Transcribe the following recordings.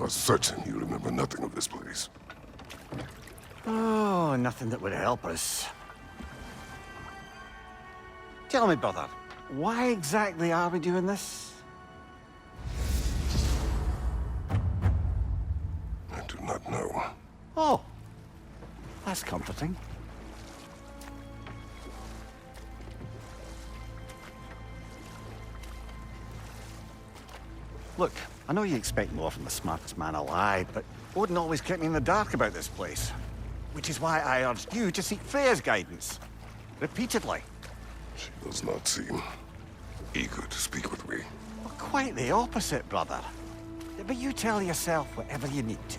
are certain you remember nothing of this place. Oh, nothing that would help us. Tell me, brother, why exactly are we doing this? I do not know. Oh, that's comforting. Look, I know you expect more from the smartest man alive, but Odin always kept me in the dark about this place. Which is why I urged you to seek Freya's guidance. Repeatedly. She does not seem eager to speak with me. Well, quite the opposite, brother. But you tell yourself whatever you need to.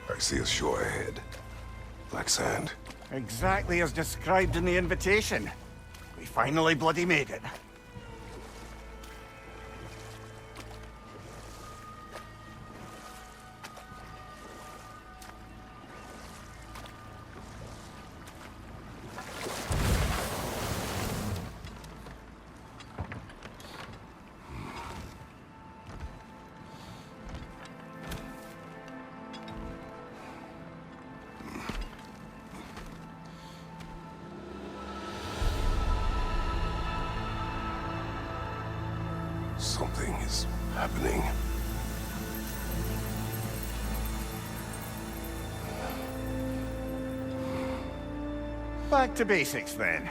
I see a shore ahead. Black sand. Exactly as described in the invitation. We finally bloody made it. Something is happening. Back to basics, then.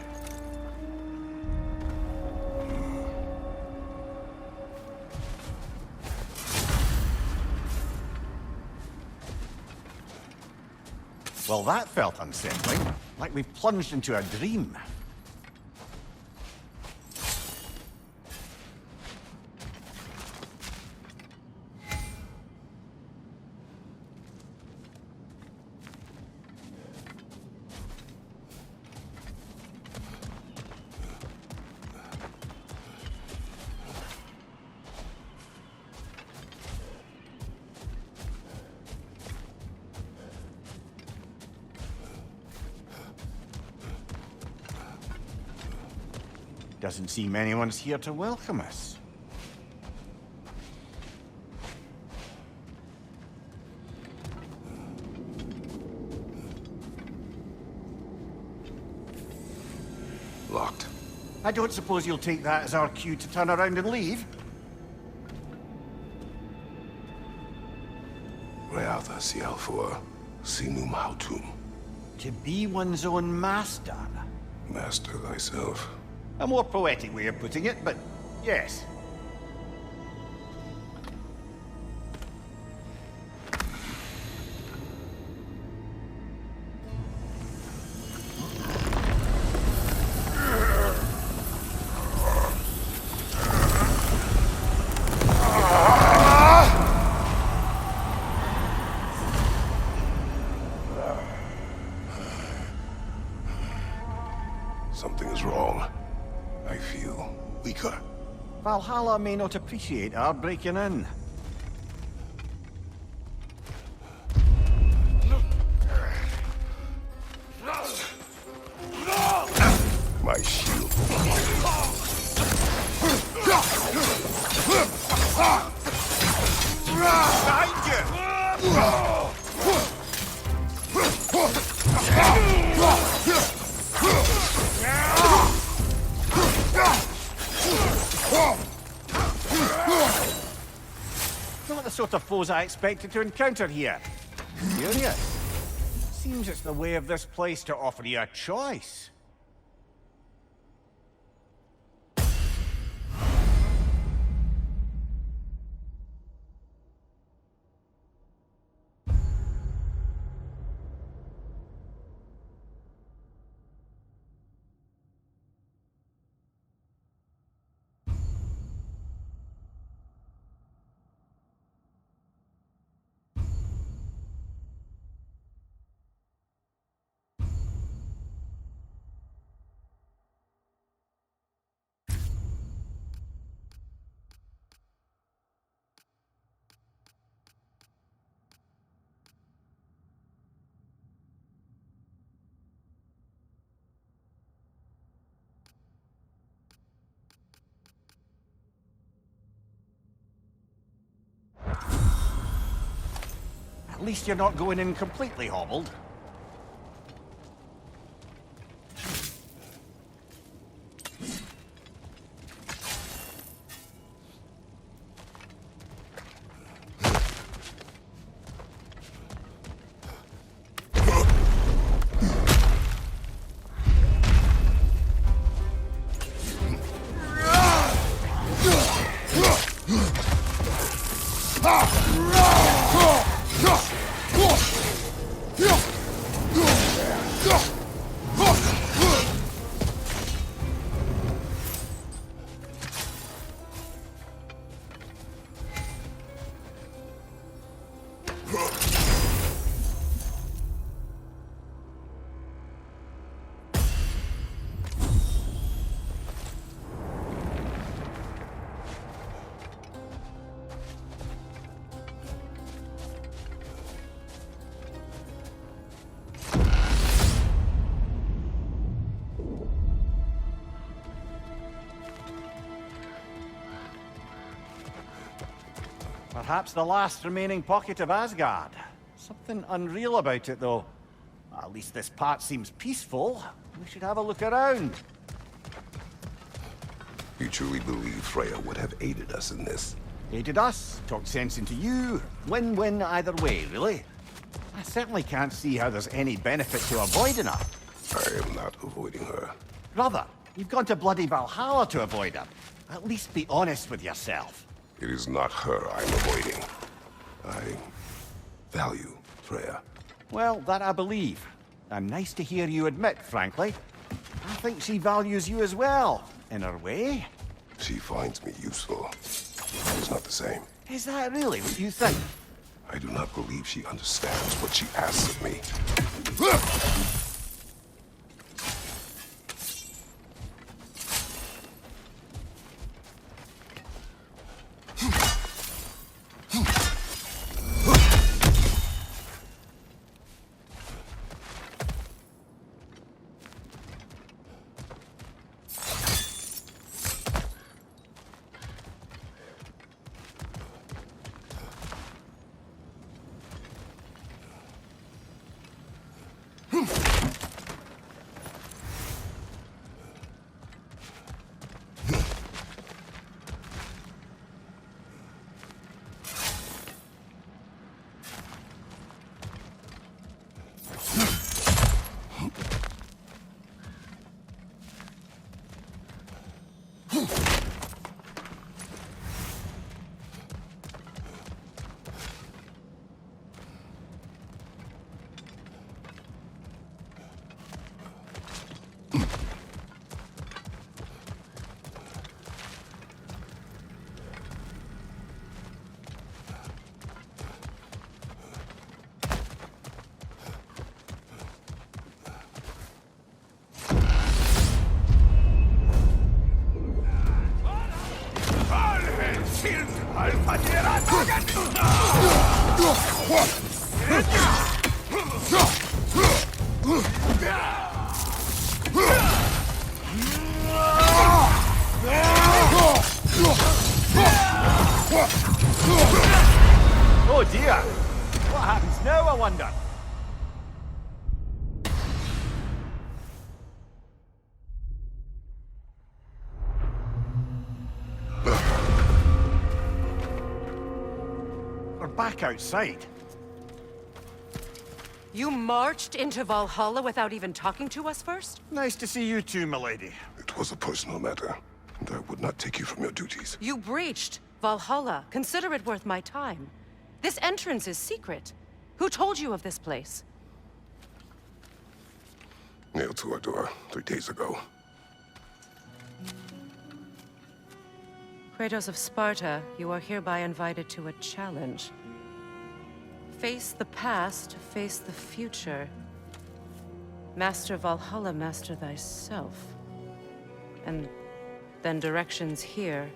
Well, that felt unsettling. Like we've plunged into a dream. Doesn't seem anyone's here to welcome us. Locked. I don't suppose you'll take that as our cue to turn around and leave? Reatha Sialfur, Sinum Hautum. To be one's own master. Master thyself. A more poetic way of putting it, but yes. Something is wrong. I feel weaker. Valhalla may not appreciate our breaking in. My shield. Behind you! Not the sort of foes I expected to encounter here. Curious. Seems it's the way of this place to offer you a choice. At least you're not going in completely hobbled. Perhaps the last remaining pocket of Asgard. Something unreal about it, though. At least this part seems peaceful. We should have a look around. You truly believe Freya would have aided us in this? Aided us, talked sense into you. Win-win either way, really. I certainly can't see how there's any benefit to avoiding her. I am not avoiding her. Brother, you've gone to bloody Valhalla to avoid her. At least be honest with yourself. It is not her I'm avoiding. I value Freya. Well, that I believe. And nice to hear you admit, frankly. I think she values you as well, in her way. She finds me useful. It's not the same. Is that really what you think? I do not believe she understands what she asks of me. Oh dear! What happens now, I wonder? We're back outside. You marched into Valhalla without even talking to us first? Nice to see you too, milady. It was a personal matter, and I would not take you from your duties. You breached Valhalla. Consider it worth my time. This entrance is secret. Who told you of this place? Nailed to our door 3 days ago. Kratos of Sparta, you are hereby invited to a challenge. Face the past, face the future. Master Valhalla, master thyself. And then directions here,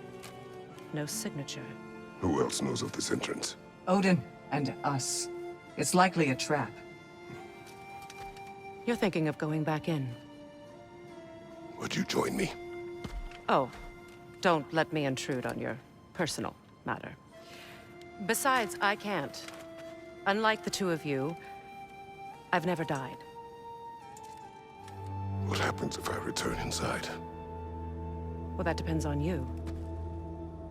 no signature. Who else knows of this entrance? Odin and us. It's likely a trap. You're thinking of going back in. Would you join me? Oh, don't let me intrude on your personal matter. Besides, I can't. Unlike the two of you, I've never died. What happens if I return inside? Well, that depends on you.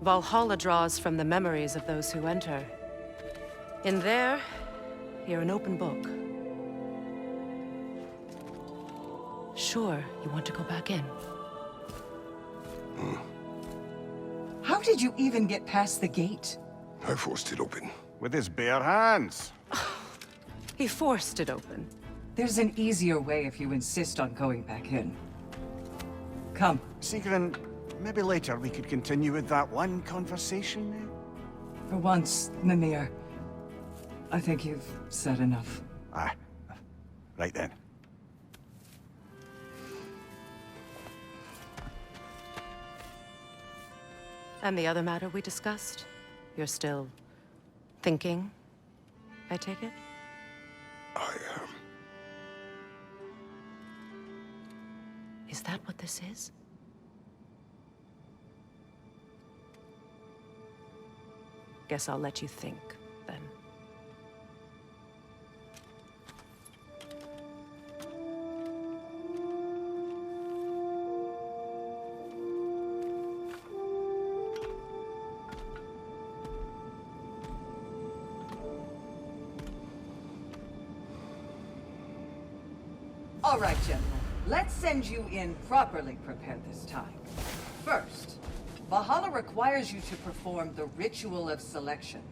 Valhalla draws from the memories of those who enter. In there, you're an open book. Sure, you want to go back in? How did you even get past the gate? I forced it open. With his bare hands. He forced it open. There's an easier way if you insist on going back in. Come. Sigrun, maybe later we could continue with that one conversation. For once, Mimir, I think you've said enough. Ah, right then. And the other matter we discussed? You're still thinking, I take it? I am. Is that what this is? Guess I'll let you think, then. All right, General. Let's send you in properly prepared this time. First, Valhalla requires you to perform the Ritual of Selection.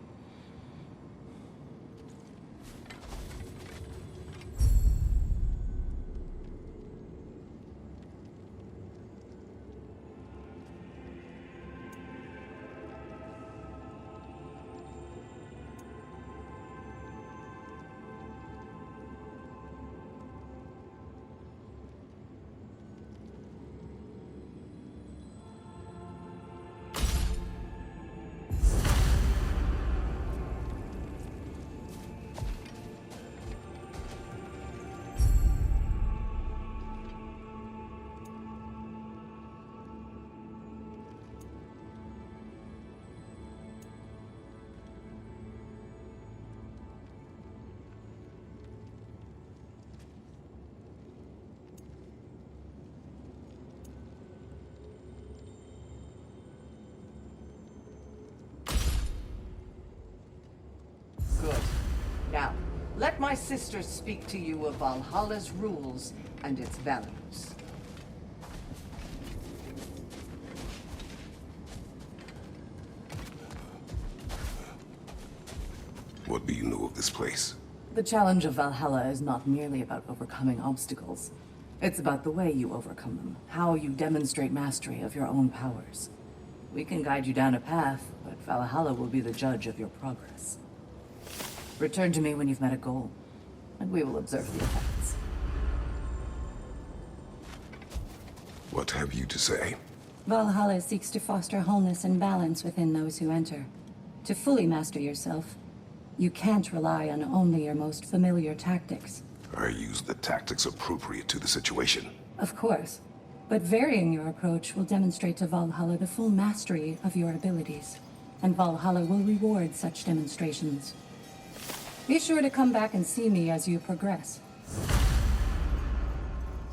Good. Now, let my sisters speak to you of Valhalla's rules and its values. What do you know of this place? The challenge of Valhalla is not merely about overcoming obstacles. It's about the way you overcome them, how you demonstrate mastery of your own powers. We can guide you down a path, but Valhalla will be the judge of your progress. Return to me when you've met a goal, and we will observe the effects. What have you to say? Valhalla seeks to foster wholeness and balance within those who enter. To fully master yourself, you can't rely on only your most familiar tactics. I use the tactics appropriate to the situation. Of course, but varying your approach will demonstrate to Valhalla the full mastery of your abilities, and Valhalla will reward such demonstrations. Be sure to come back and see me as you progress.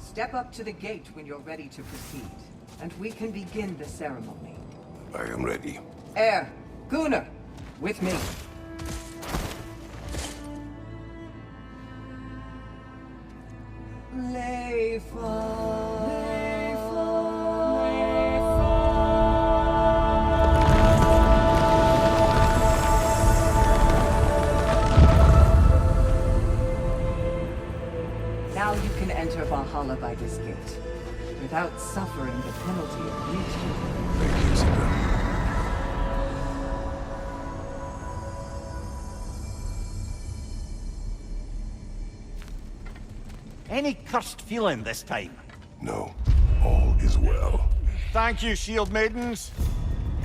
Step up to the gate when you're ready to proceed, and we can begin the ceremony. I am ready. Gunnar, with me. Now you can enter Valhalla by this gate, without suffering the penalty of breach. Thank you, Sigrun. Any cursed feeling this time? No, all is well. Thank you, shield maidens.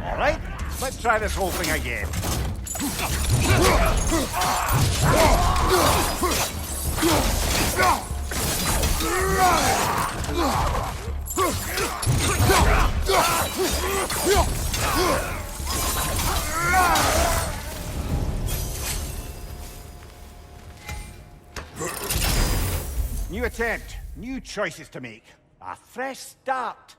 All right, let's try this whole thing again. new attempt, new choices to make. A fresh start.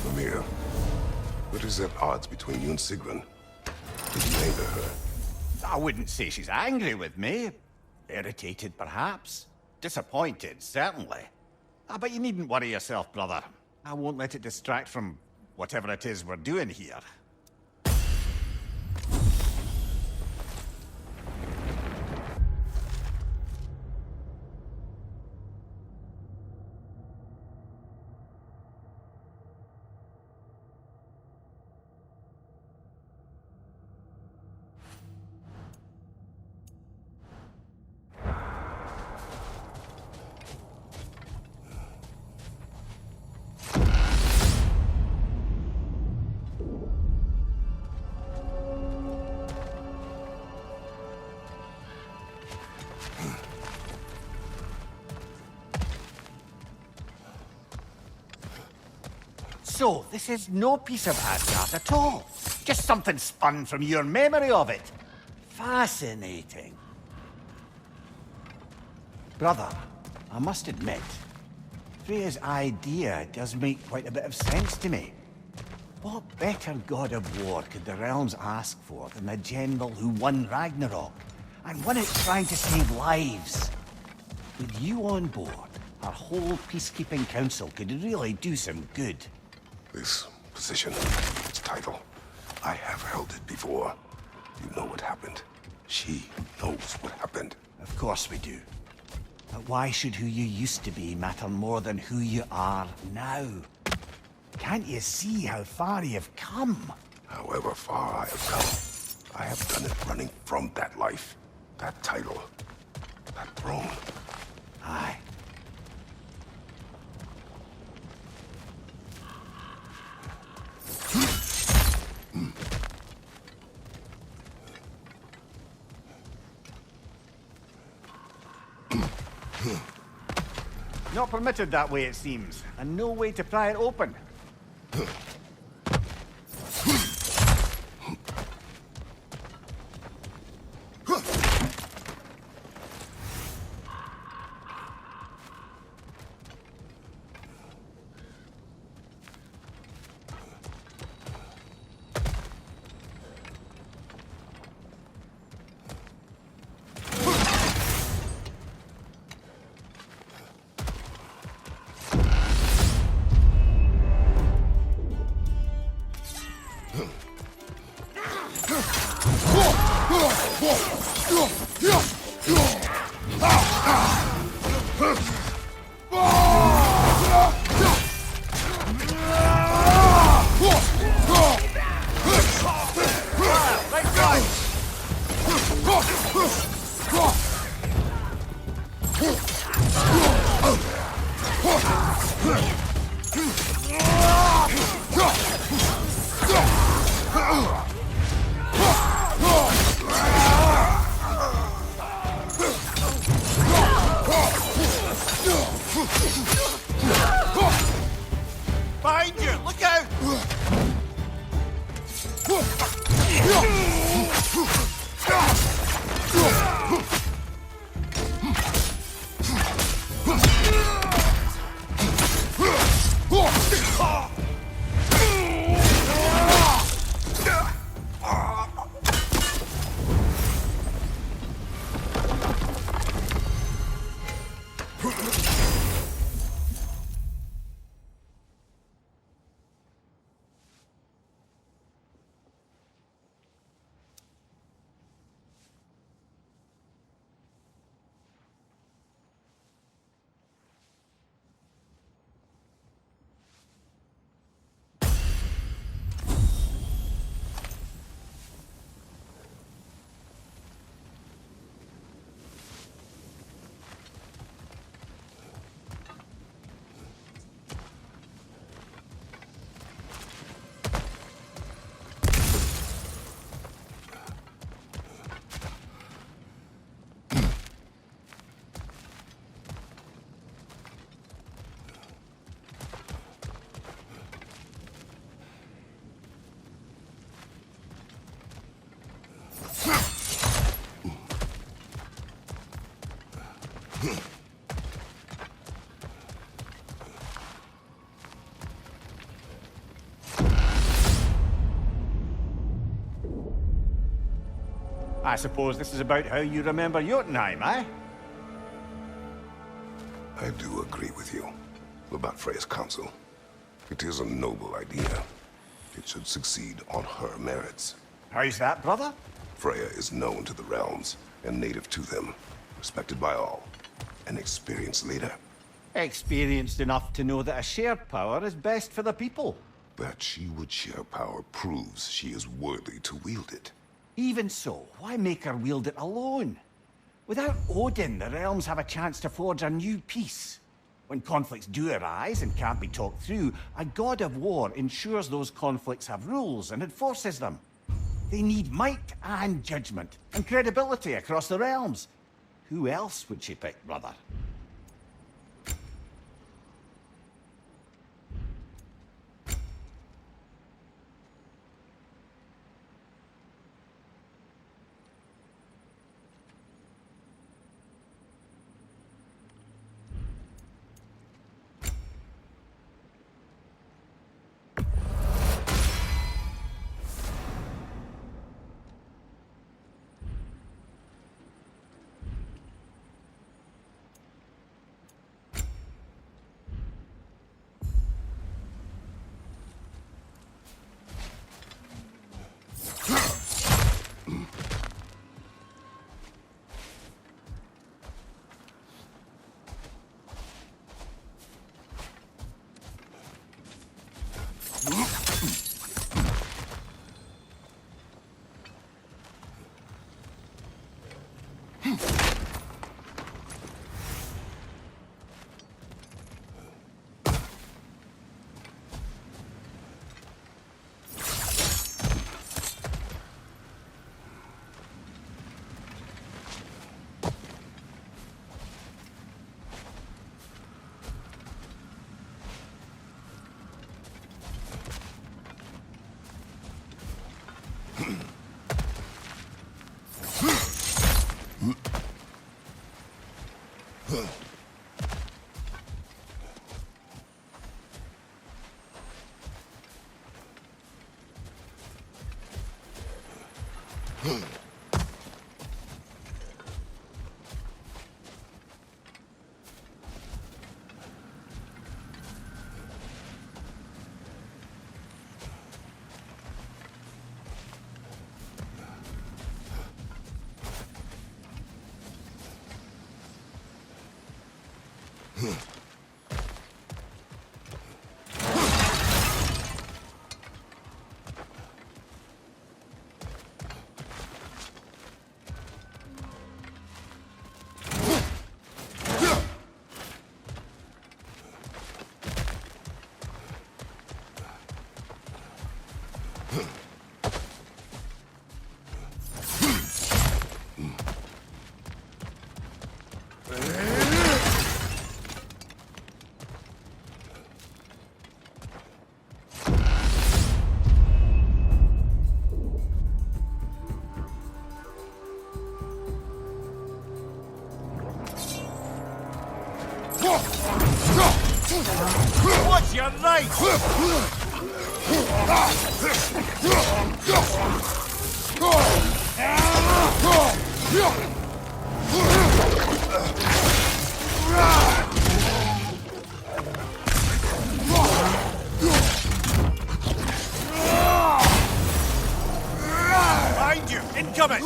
Mimir, what is at odds between you and Sigrun? Did you anger her? I wouldn't say she's angry with me. Irritated, perhaps. Disappointed, certainly. But you needn't worry yourself, brother. I won't let it distract from whatever it is we're doing here. So, this is no piece of Asgard at all. Just something spun from your memory of it. Fascinating. Brother, I must admit, Freya's idea does make quite a bit of sense to me. What better god of war could the realms ask for than the general who won Ragnarok, and won it trying to save lives? With you on board, our whole peacekeeping council could really do some good. This position, its title, I have held it before. You know what happened. She knows what happened. Of course we do. But why should who you used to be matter more than who you are now? Can't you see how far you've come? However far I have come, I have done it running from that life, that title, that throne. Aye. Not permitted that way, it seems, and no way to pry it open. Behind you! Look out! I suppose this is about how you remember Jotunheim, eh? I do agree with you about Freya's council. It is a noble idea. It should succeed on her merits. How's that, brother? Freya is known to the realms and native to them, respected by all. An experienced leader. Experienced enough to know that a shared power is best for the people. That she would share power proves she is worthy to wield it. Even so, why make her wield it alone? Without Odin, the realms have a chance to forge a new peace. When conflicts do arise and can't be talked through, a god of war ensures those conflicts have rules and enforces them. They need might and judgment, and credibility across the realms. Who else would she pick, brother? What's your right? Behind you! Incoming!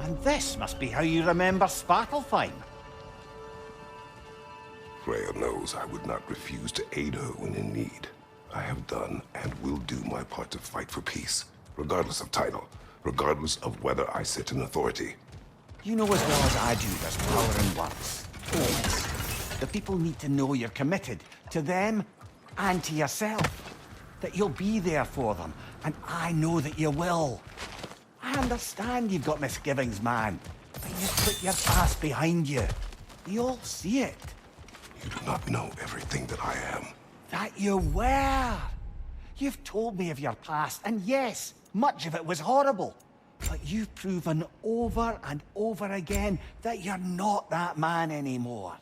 And this must be how you remember Svartalfheim. Freya knows I would not refuse to aid her when in need. I have done and will do my part to fight for peace, regardless of title, regardless of whether I sit in authority. You know as well as I do there's power in words. Yes. The people need to know you're committed to them and to yourself. That you'll be there for them, and I know that you will. I understand you've got misgivings, man, but you've put your past behind you. They all see it. You do not know everything that I am. That you were. You've told me of your past, and yes, much of it was horrible. But you've proven over and over again that you're not that man anymore.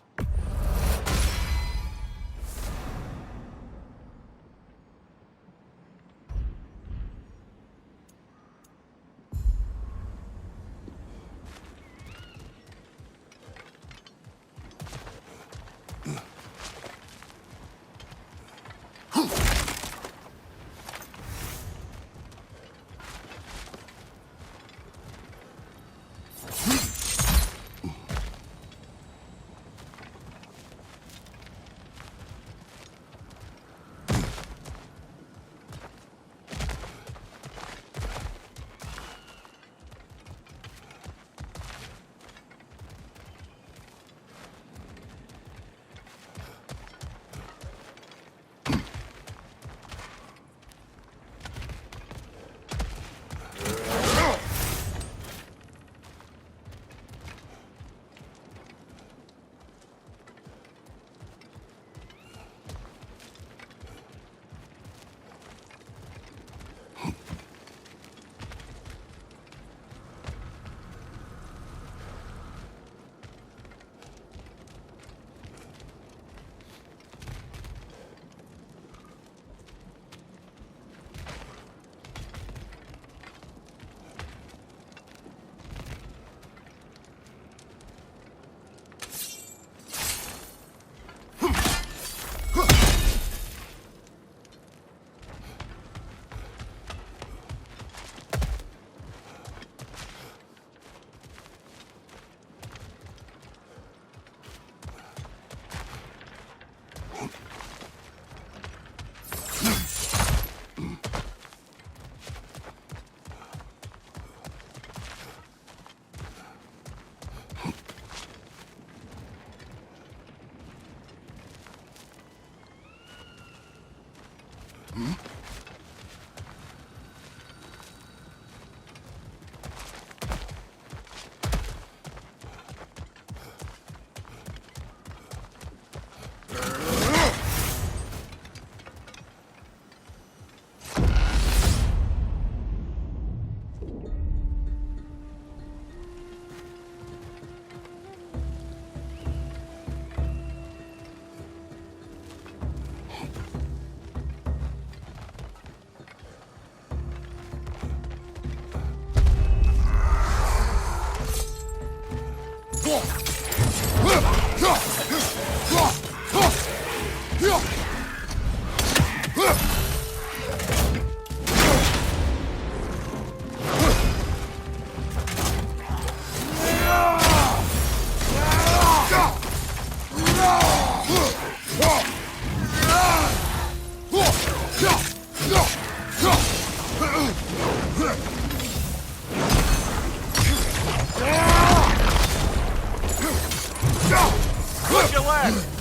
Watch your left!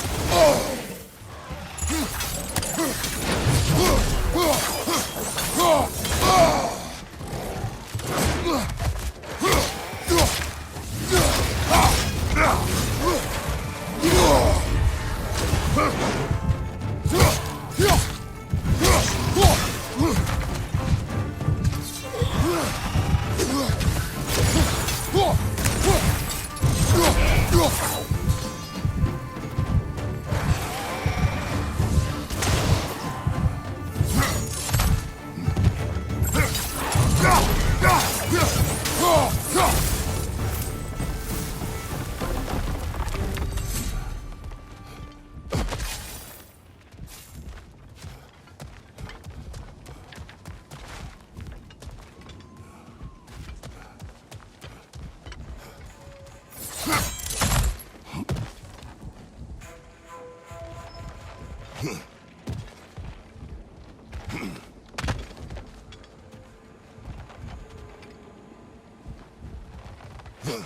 There.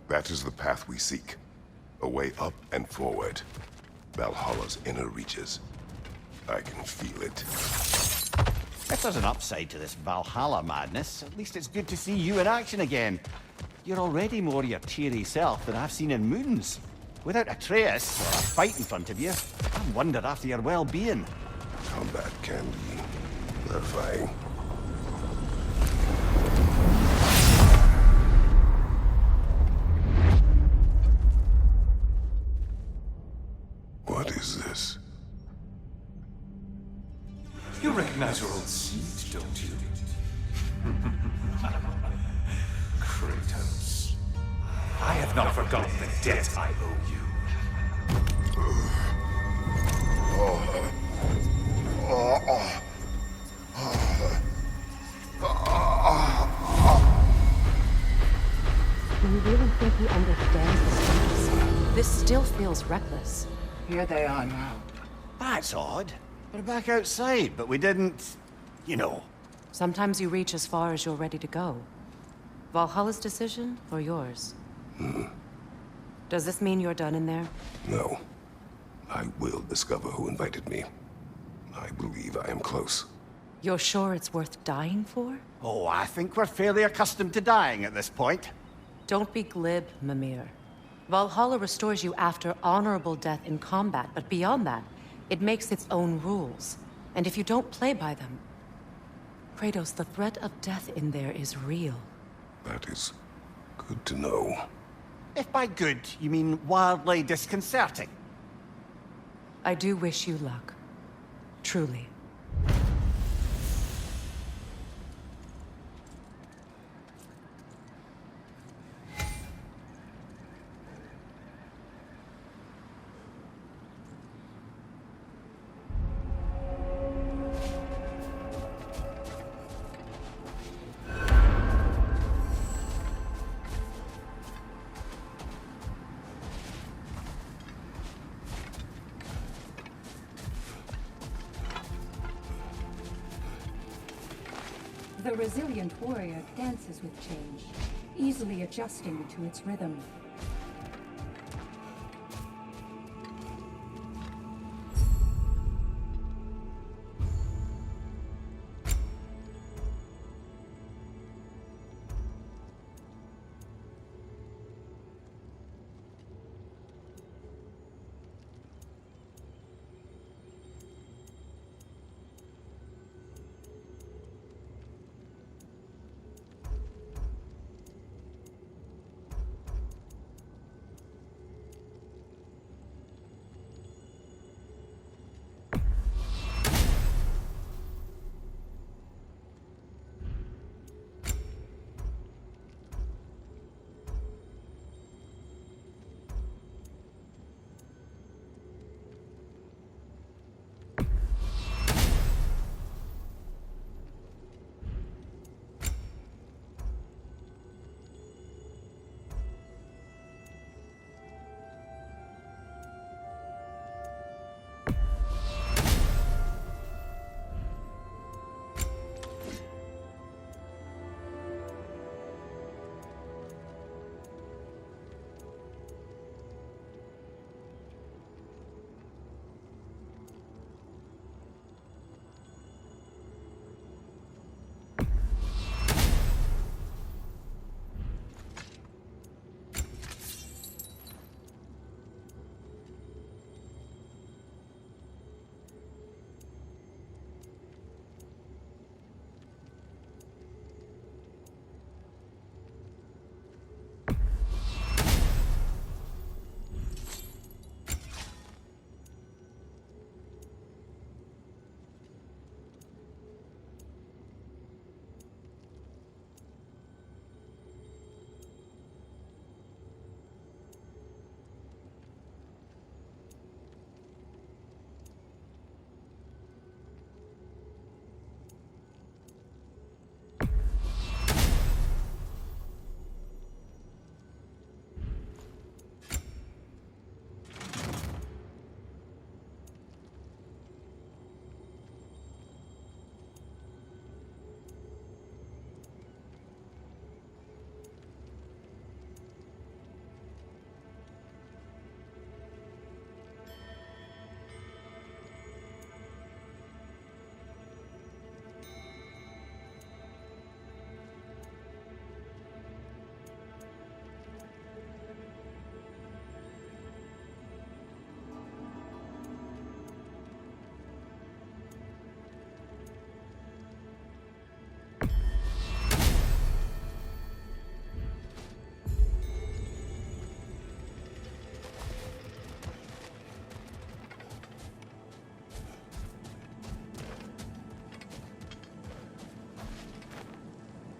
That is the path we seek. A way up and forward. Valhalla's inner reaches. I can feel it. If there's an upside to this Valhalla madness, at least it's good to see you in action again. You're already more your cheery self than I've seen in moons. Without Atreus, or a fight in front of you, I wonder after your well-being. Combat can be terrifying. What is this? You recognize your old seat, don't you? Kratos. I have not forgotten the debt I owe you. Do you really think he understands the stakes? This still feels reckless. Here they are now. That's odd. We're back outside, but we didn't... you know. Sometimes you reach as far as you're ready to go. Valhalla's decision, or yours? Does this mean you're done in there? No. I will discover who invited me. I believe I am close. You're sure it's worth dying for? Oh, I think we're fairly accustomed to dying at this point. Don't be glib, Mimir. Valhalla restores you after honorable death in combat, but beyond that, it makes its own rules. And if you don't play by them... Kratos, the threat of death in there is real. That is good to know. If by good, you mean wildly disconcerting. I do wish you luck. Truly. The resilient warrior dances with change, easily adjusting to its rhythm.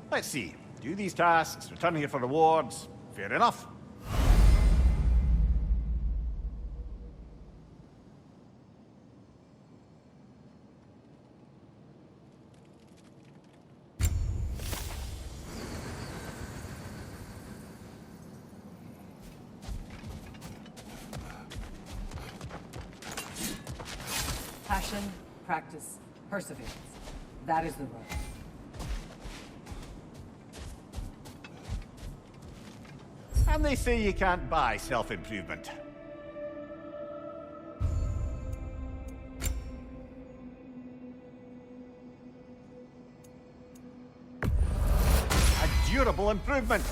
Let's see. Do these tasks, return here for rewards. Fair enough. Passion, practice, perseverance. That is the road. And they say you can't buy self-improvement. A durable improvement.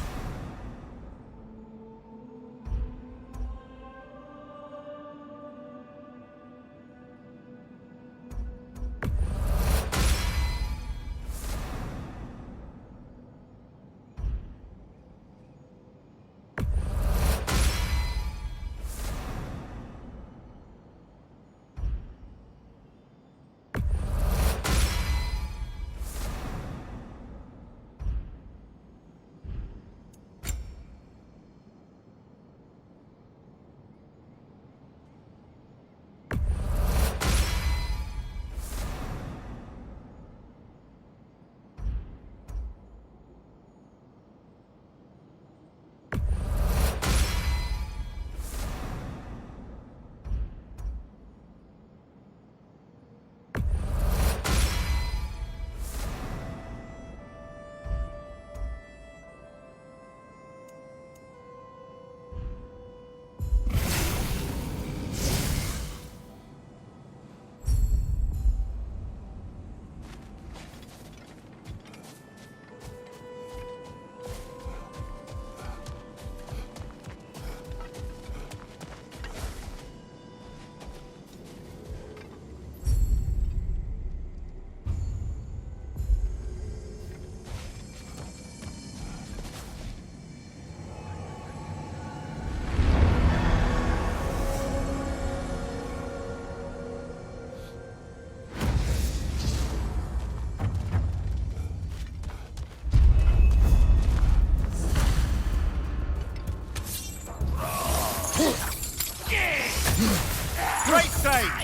Right side!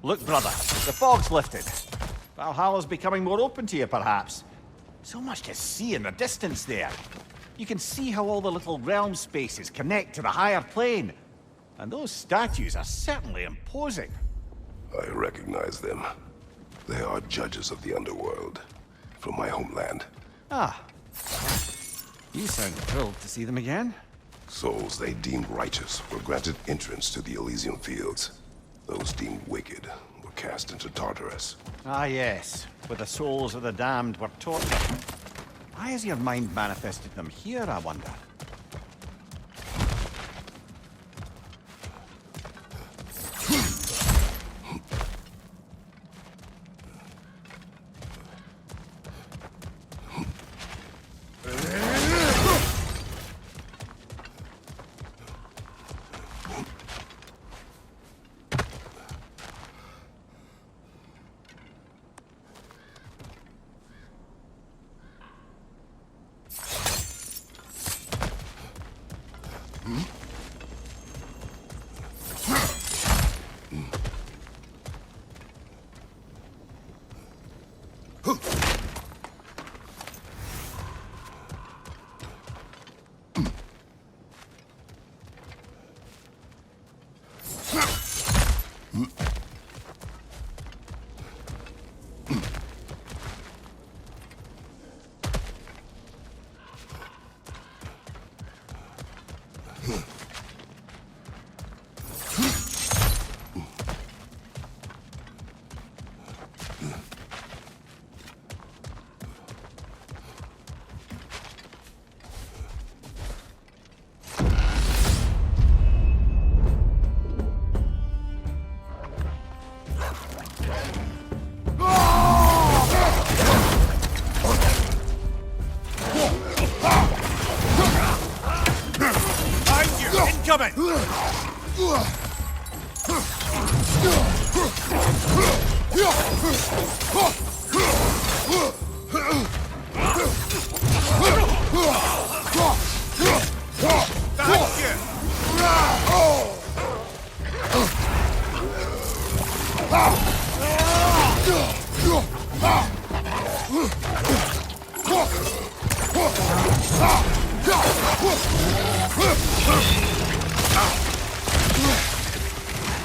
Look, brother, the fog's lifted. Valhalla's becoming more open to you, perhaps. So much to see in the distance there. You can see how all the little realm spaces connect to the higher plane. And those statues are certainly imposing. I recognize them. They are judges of the underworld, from my homeland. Ah. You sound thrilled to see them again. Souls they deemed righteous were granted entrance to the Elysium Fields. Those deemed wicked were cast into Tartarus. Ah, yes. Where the souls of the damned were tortured. Why has your mind manifested them here, I wonder?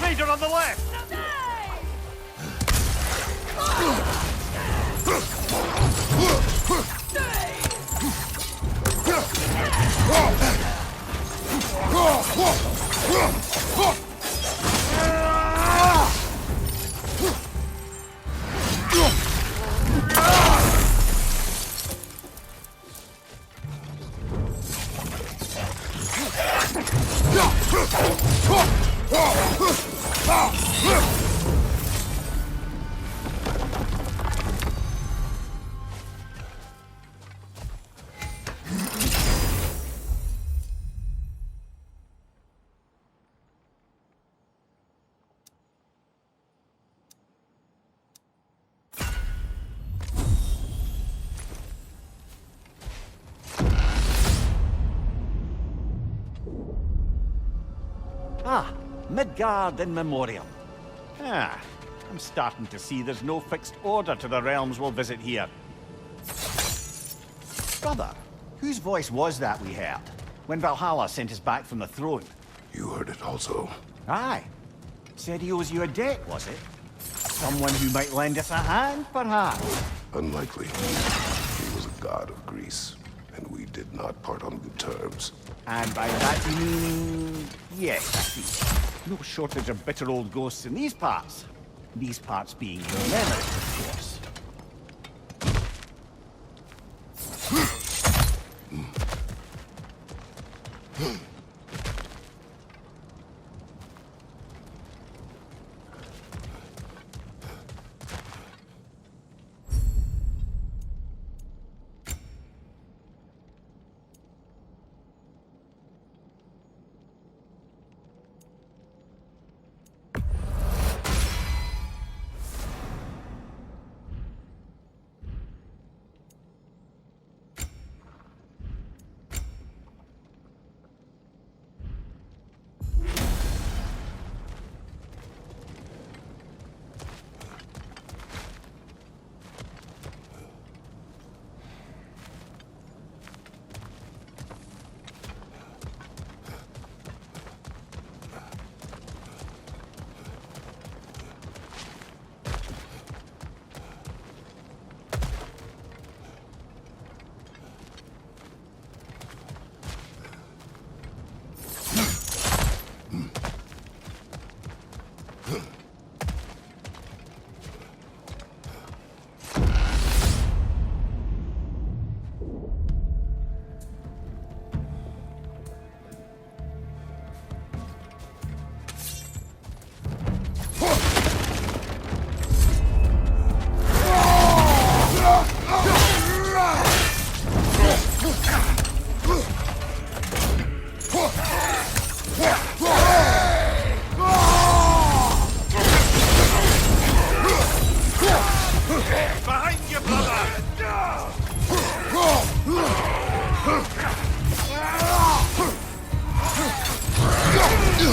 Leader on the left! Ah, Midgard in memoriam. Ah, I'm starting to see there's no fixed order to the realms we'll visit here. Brother, whose voice was that we heard when Valhalla sent us back from the throne? You heard it also. Aye. Said he owes you a debt, was it? Someone who might lend us a hand, perhaps? Unlikely. He was a god of Greece, and we did not part on good terms. And by that you mean... yes, I see. No shortage of bitter old ghosts in these parts. These parts being your memory, of course. Behind you, brother!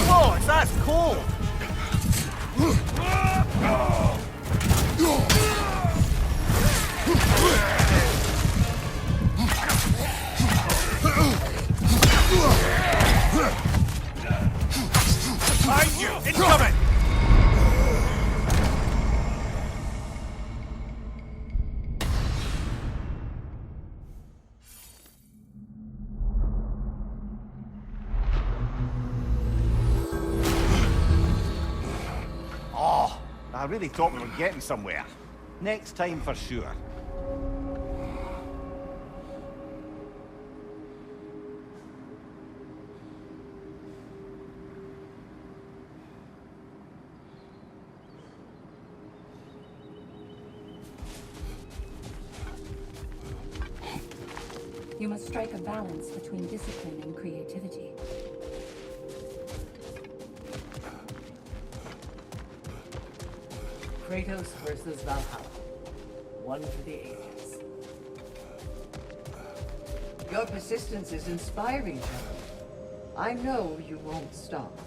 Oh, that's cool! Behind you! Incoming! Oh, I really thought we were getting somewhere. Next time for sure. You must strike a balance between discipline and creativity. Kratos versus Valhalla. One for the ages. Your persistence is inspiring, General. I know you won't stop.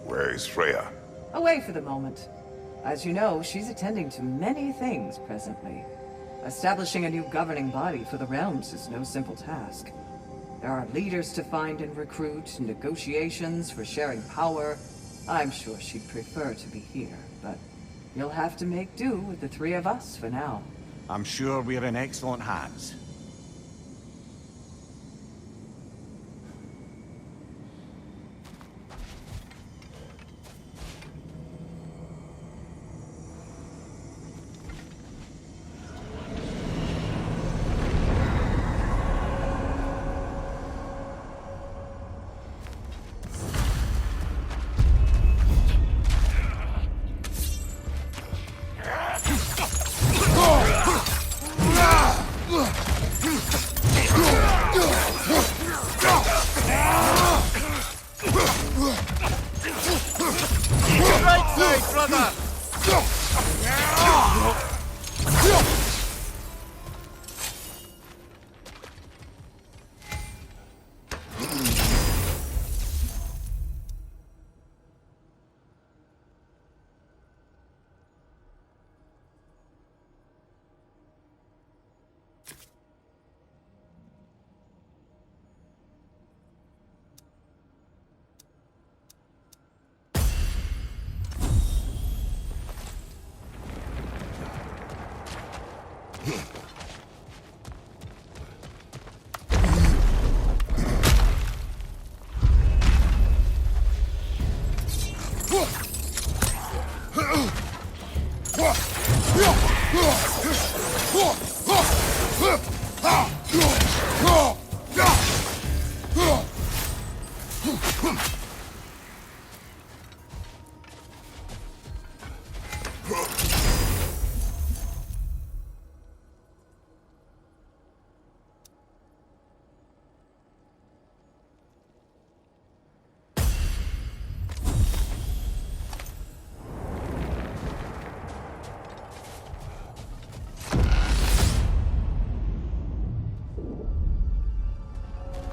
Where is Freya? Away for the moment. As you know, she's attending to many things presently. Establishing a new governing body for the realms is no simple task. There are leaders to find and recruit, negotiations for sharing power. I'm sure she'd prefer to be here, but you'll have to make do with the three of us for now. I'm sure we're in excellent hands. Right side, brother!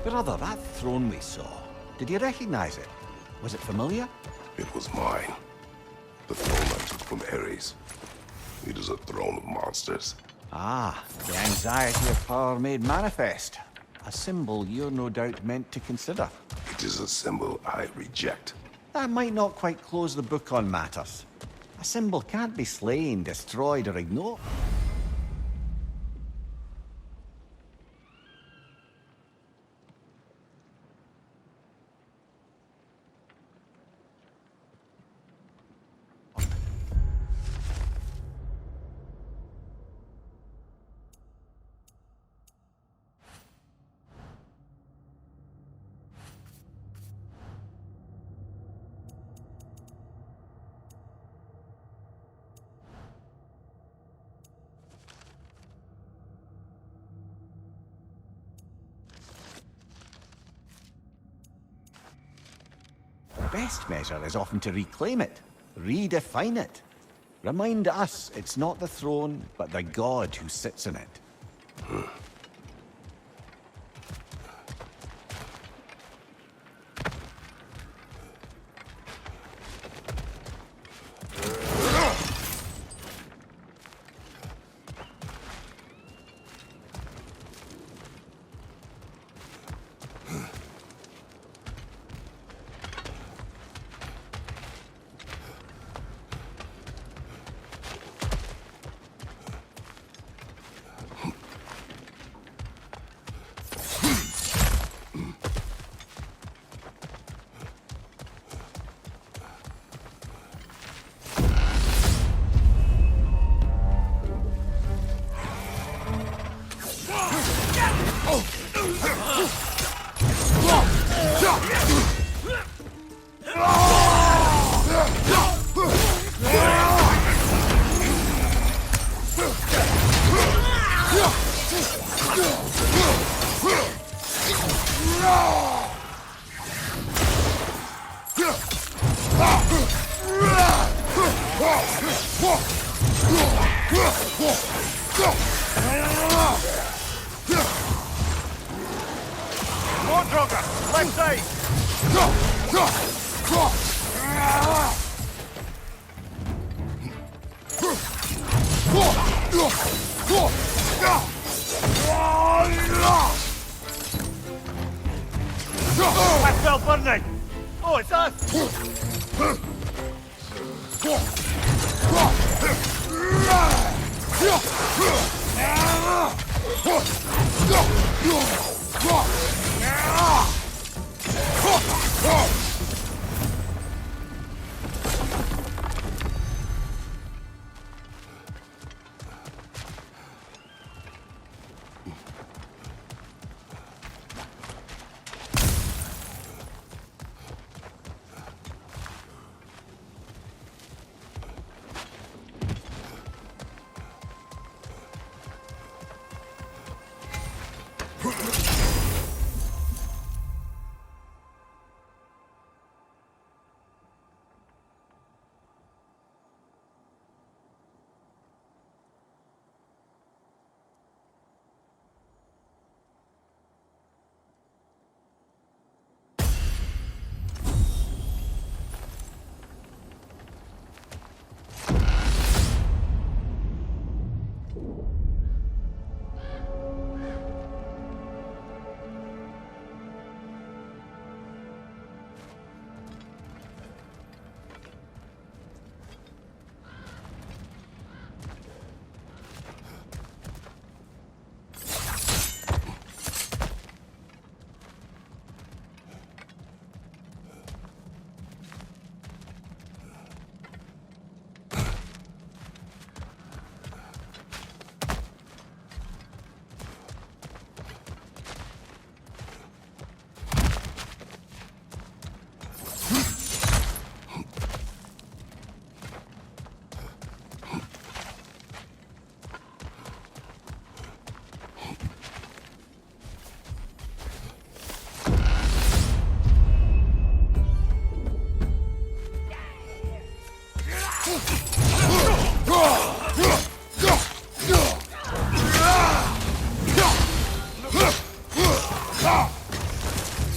Brother, that throne we saw, did you recognize it? Was it familiar? It was mine. The throne I took from Ares. It is a throne of monsters. Ah, the anxiety of power made manifest. A symbol you're no doubt meant to consider. It is a symbol I reject. That might not quite close the book on matters. A symbol can't be slain, destroyed, or ignored. best measure is often to reclaim it, redefine it. Remind us it's not the throne, but the god who sits in it. More Draugr! Left side! Left bell burning! Oh, it's us!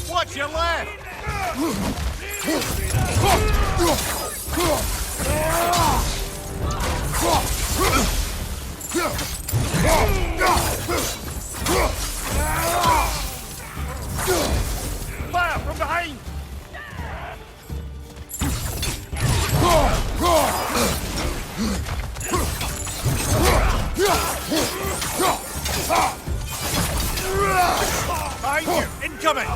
Watch your left! Fire from behind! Behind you! Incoming!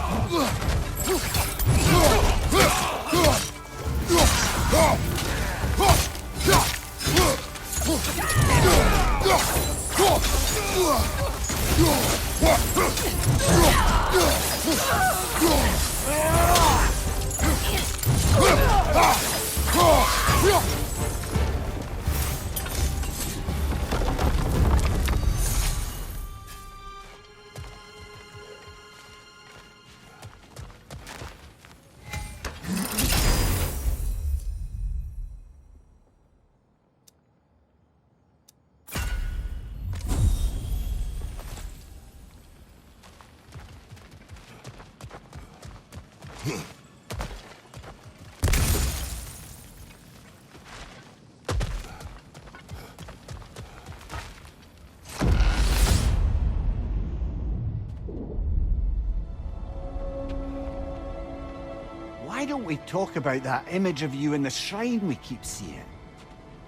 Why don't we talk about that image of you in the shrine we keep seeing?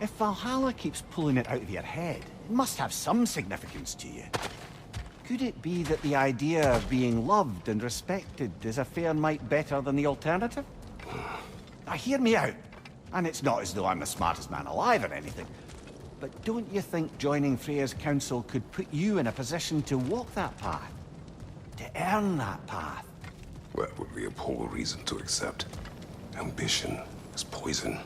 If Valhalla keeps pulling it out of your head, it must have some significance to you. Could it be that the idea of being loved and respected is a fair mite better than the alternative? Now hear me out. And it's not as though I'm the smartest man alive or anything. But don't you think joining Freya's council could put you in a position to walk that path? To earn that path? That would be a poor reason to accept. Ambition is poison.